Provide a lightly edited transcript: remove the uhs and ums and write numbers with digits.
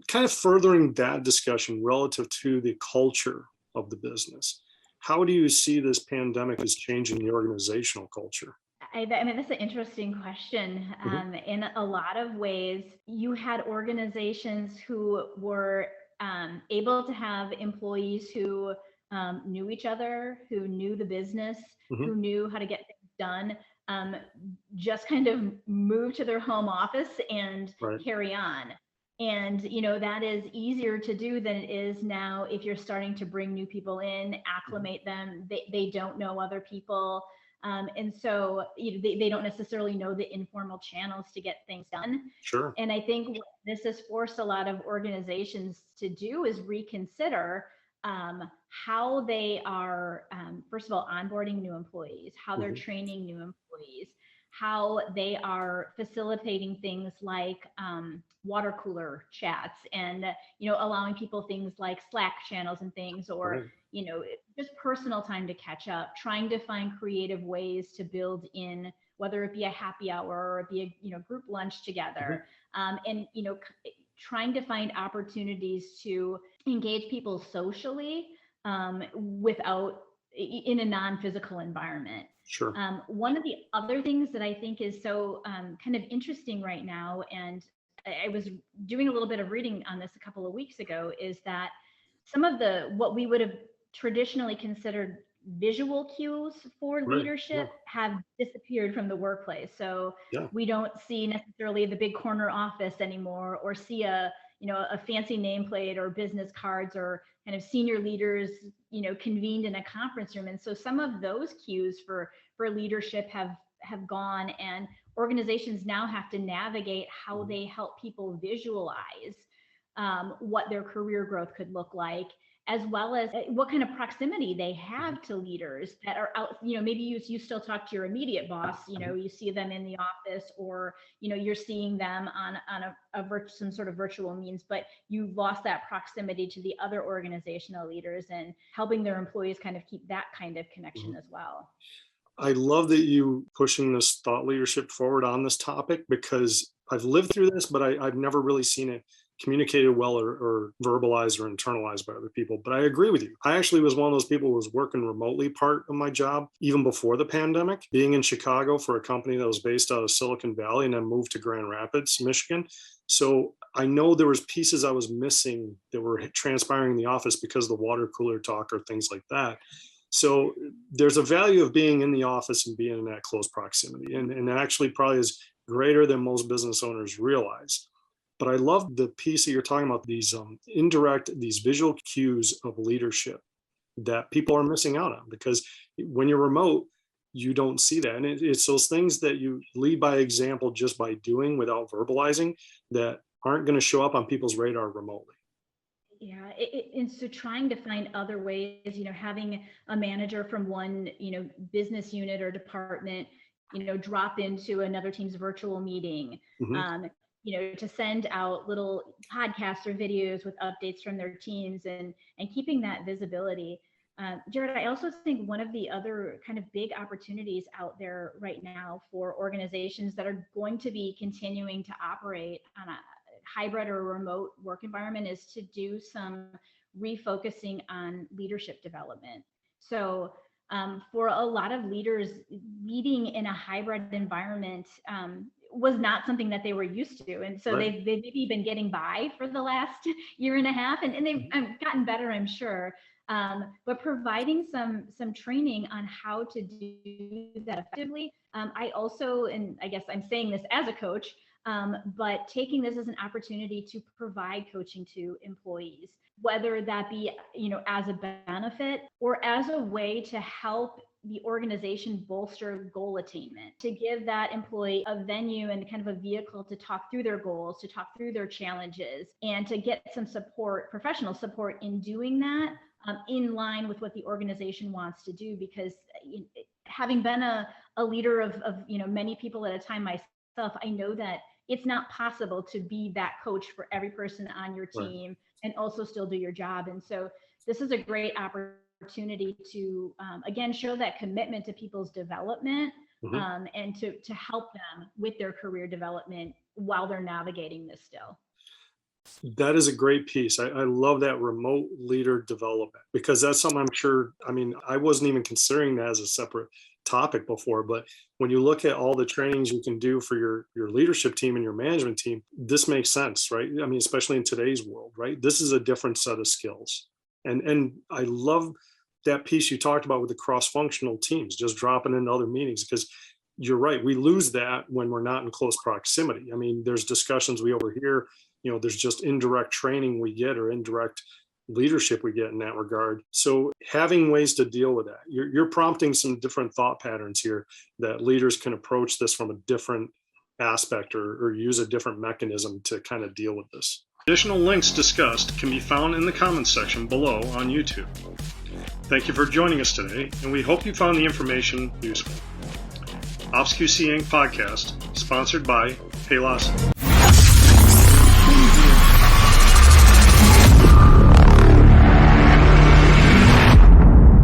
kind of furthering that discussion relative to the culture of the business, how do you see this pandemic is changing the organizational culture? I mean, that's an interesting question. Mhm. In a lot of ways, you had organizations who were able to have employees who knew each other, who knew the business, Mhm. who knew how to get things done, um, just kind of move to their home office and Right. carry on. And, that is easier to do than it is now if you're starting to bring new people in, Mhm. acclimate them. They don't know other people, and so they don't necessarily know the informal channels to get things done. Sure. And I think what this has forced a lot of organizations to do is reconsider how they are, first of all, onboarding new employees, how they're Mhm. training new employees, how they are facilitating things like water cooler chats and allowing people things like Slack channels and things, or Right. just personal time to catch up, trying to find creative ways to build in, whether it be a happy hour or it be a group lunch Mhm. together, and trying to find opportunities to engage people socially, without in a non-physical environment. Sure. One of the other things that I think is so kind of interesting right now, and I was doing a little bit of reading on this a couple of weeks ago, is that some of the what we would have traditionally considered visual cues for Right. Yeah. leadership have disappeared from the workplace. So Yeah. we don't see necessarily the big corner office anymore, or see a fancy nameplate or business cards, or kind of senior leaders convened in a conference room. And so some of those cues for leadership have gone, and organizations now have to navigate how Mhm. they help people visualize what their career growth could look like, as well as what kind of proximity they Mhm. have to leaders that are out. Maybe you still talk to your immediate boss, Mhm. you see them in the office, or you're seeing them on some sort of virtual means, but you've lost that proximity to the other organizational leaders, and helping their employees kind of keep that kind of connection Mhm. as well. I love that you pushing this thought leadership forward on this topic, because I've lived through this, but I've never really seen it communicated well, or verbalized or internalized by other people. But I agree with you. I actually was one of those people who was working remotely part of my job, even before the pandemic, being in Chicago for a company that was based out of Silicon Valley and then moved to Grand Rapids, Michigan. So I know there was pieces I was missing that were transpiring in the office because of the water cooler talk or things like that. So there's a value of being in the office and being in that close proximity. And actually probably is greater than most business owners realize. But I love the piece that you're talking about, these indirect, these visual cues of leadership that people are missing out on, because when you're remote, you don't see that. And it's those things that you lead by example just by doing without verbalizing that aren't going to show up on people's radar remotely. Yeah, and so trying to find other ways, having a manager from one, business unit or department, drop into another team's virtual meeting, Mhm. um, to send out little podcasts or videos with updates from their teams, and keeping that visibility. Jared, I also think one of the other kind of big opportunities out there right now for organizations that are going to be continuing to operate on a hybrid or remote work environment is to do some refocusing on leadership development. So, for a lot of leaders, leading in a hybrid environment was not something that they were used to. And so Right. they've maybe been getting by for the last year and a half, and they've Mhm. gotten better, I'm sure. But providing some training on how to do that effectively. I also, and I guess I'm saying this as a coach, but taking this as an opportunity to provide coaching to employees, whether that be as a benefit or as a way to help the organization bolster goal attainment, to give that employee a venue and kind of a vehicle to talk through their goals, to talk through their challenges, and to get some support, professional support in doing that, in line with what the organization wants to do. Because having been a leader of many people at a time myself, I know that it's not possible to be that coach for every person on your Right. team and also still do your job. And so this is a great opportunity to, again, show that commitment to people's development, Mhm. and to help them with their career development while they're navigating this still. That is a great piece. I love that remote leader development, because that's something I'm sure, I mean, I wasn't even considering that as a separate topic before, but when you look at all the trainings you can do for your leadership team and your management team, this makes sense, right? I mean, especially in today's world, right? This is a different set of skills. And I love that piece you talked about with the cross-functional teams, just dropping into other meetings, because you're right, we lose that when we're not in close proximity. I mean, there's discussions we overhear, there's just indirect training we get, or indirect leadership we get in that regard. So having ways to deal with that, you're prompting some different thought patterns here, that leaders can approach this from a different aspect, or use a different mechanism to kind of deal with this. Additional links discussed can be found in the comments section below on YouTube. Thank you for joining us today, and we hope you found the information useful. OPSQC Inc. podcast, sponsored by Paylocity.